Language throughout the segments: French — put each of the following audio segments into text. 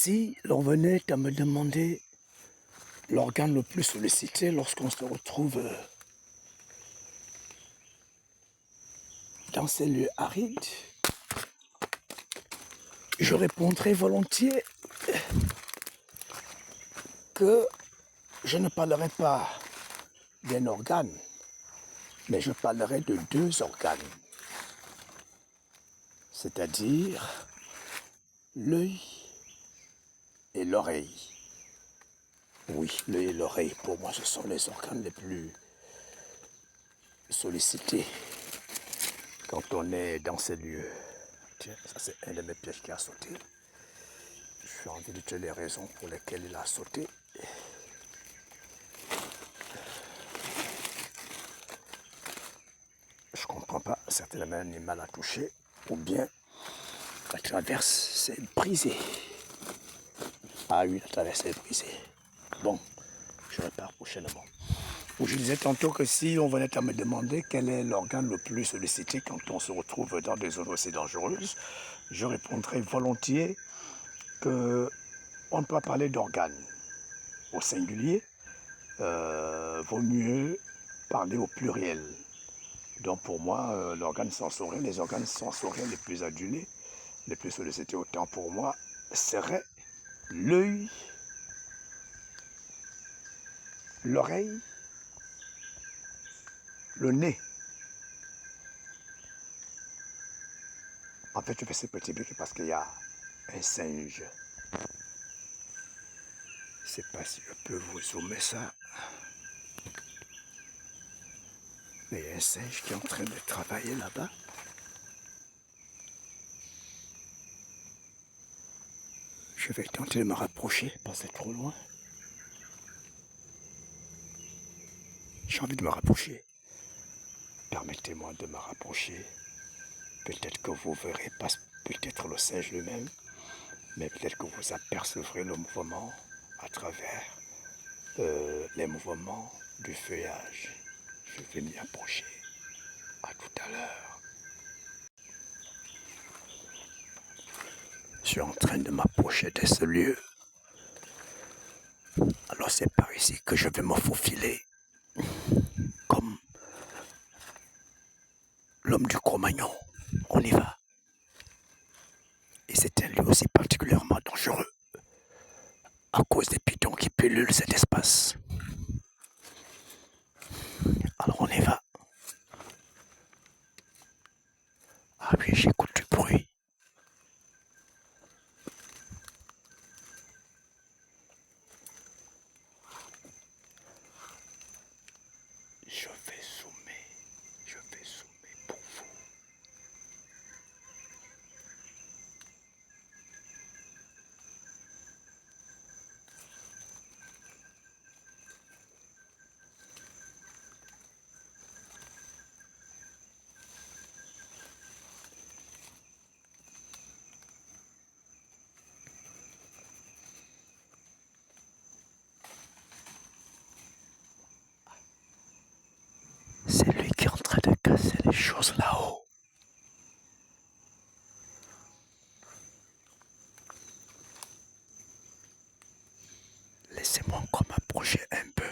Si l'on venait à me demander l'organe le plus sollicité lorsqu'on se retrouve dans ces lieux arides, je répondrai volontiers que je ne parlerai pas d'un organe, mais je parlerai de deux organes, c'est-à-dire l'œil et l'oreille. Oui, l'œil et l'oreille, pour moi, ce sont les organes les plus sollicités quand on est dans ces lieux. Tiens, ça c'est un de mes pièges qui a sauté. Je suis envie de te les raisons pour lesquelles il a sauté. Je comprends pas, certainement un animal a touché, ou bien la traverse s'est brisée. Ah oui, la traverse est brisée. Bon, je répare prochainement. Je disais tantôt que si on venait à me demander quel est l'organe le plus sollicité quand on se retrouve dans des zones aussi dangereuses, je répondrais volontiers qu'on ne peut pas parler d'organes au singulier, vaut mieux parler au pluriel. Donc pour moi, l'organe sensoriel, les organes sensoriels les plus adulés, les plus sollicités autant pour moi, seraient l'œil, l'oreille, le nez. En fait, je fais ce petit briques parce qu'il y a un singe. Je ne sais pas si je peux vous zoomer ça. Mais il y a un singe qui est en train de travailler là-bas. Je vais tenter de me rapprocher, pas c'est trop loin. J'ai envie de me rapprocher. Permettez-moi de me rapprocher. Peut-être que vous verrez pas peut-être le singe lui-même, mais peut-être que vous apercevrez le mouvement à travers les mouvements du feuillage. Je vais m'y approcher. À tout à l'heure. Je suis en train de m'approcher de ce lieu. Alors c'est par ici que je vais me faufiler. Comme l'homme du Cro-Magnon. On y va. Et c'est un lieu aussi particulièrement dangereux à cause des pitons qui pullulent cet espace. Alors on y va. Ah oui, j'écoute du bruit. Je vais zoomer pour vous. C'est lui qui est en train de casser les choses là-haut. Laissez-moi encore m'approcher un peu.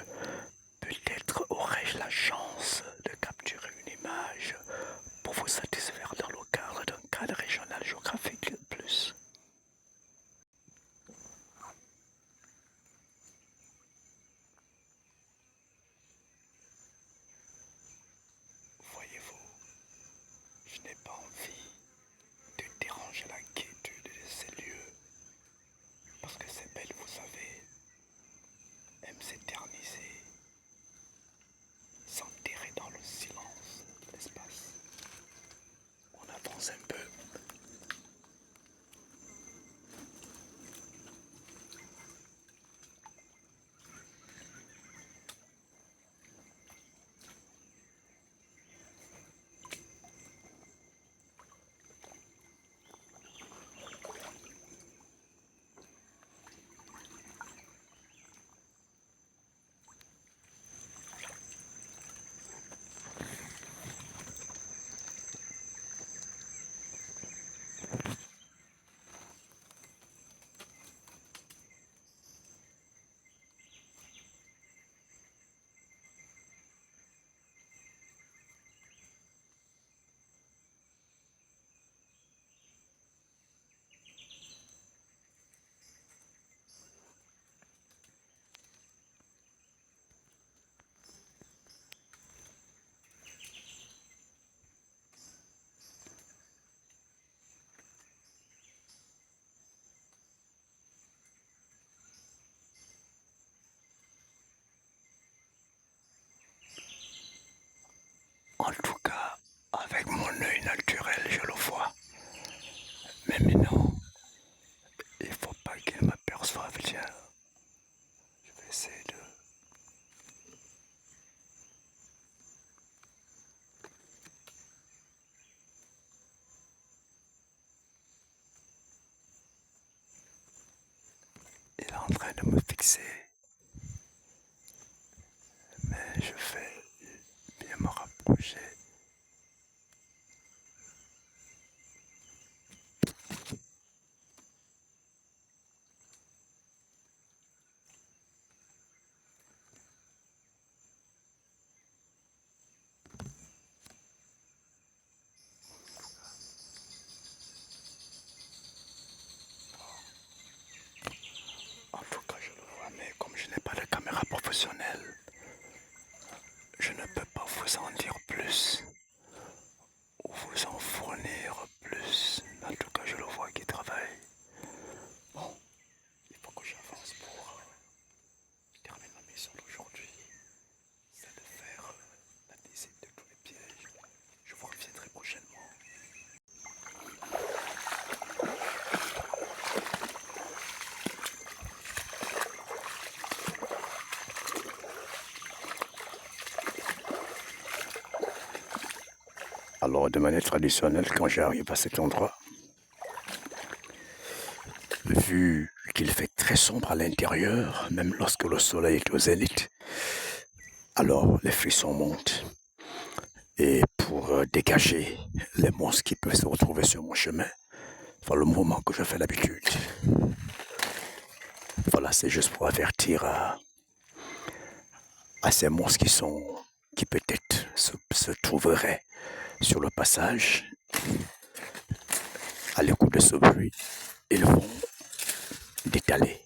Peut-être aurai-je la chance de capturer une image pour vous satisfaire dans le cadre d'un cadre régional géographique plus. Voyez-vous, je n'ai pas envie de déranger la quiétude de ces lieux, parce que ces belles, vous savez, aiment s'éterniser, s'enterrer dans le silence de l'espace. On avance un peu. train de me fixer, mais je vais bien me rapprocher. En tout cas, je le vois, mais comme je n'ai pas de caméra professionnelle, je ne peux pas vous en dire plus ou vous en fournir plus. En tout cas, je le vois qui travaille. Bon, il faut que j'avance pour terminer ma mission d'aujourd'hui. C'est de faire la visite de tous les pièges. Je vous reviendrai prochainement. Alors, de manière traditionnelle, quand j'arrive à cet endroit, vu qu'il fait très sombre à l'intérieur, même lorsque le soleil est au zénith, alors les frissons montent. Et pour dégager les monstres qui peuvent se retrouver sur mon chemin, voilà le mouvement que je fais d'habitude. Voilà, c'est juste pour avertir à ces monstres qui peut-être se trouveraient sur le passage. À l'écoute de ce bruit, ils vont détaler.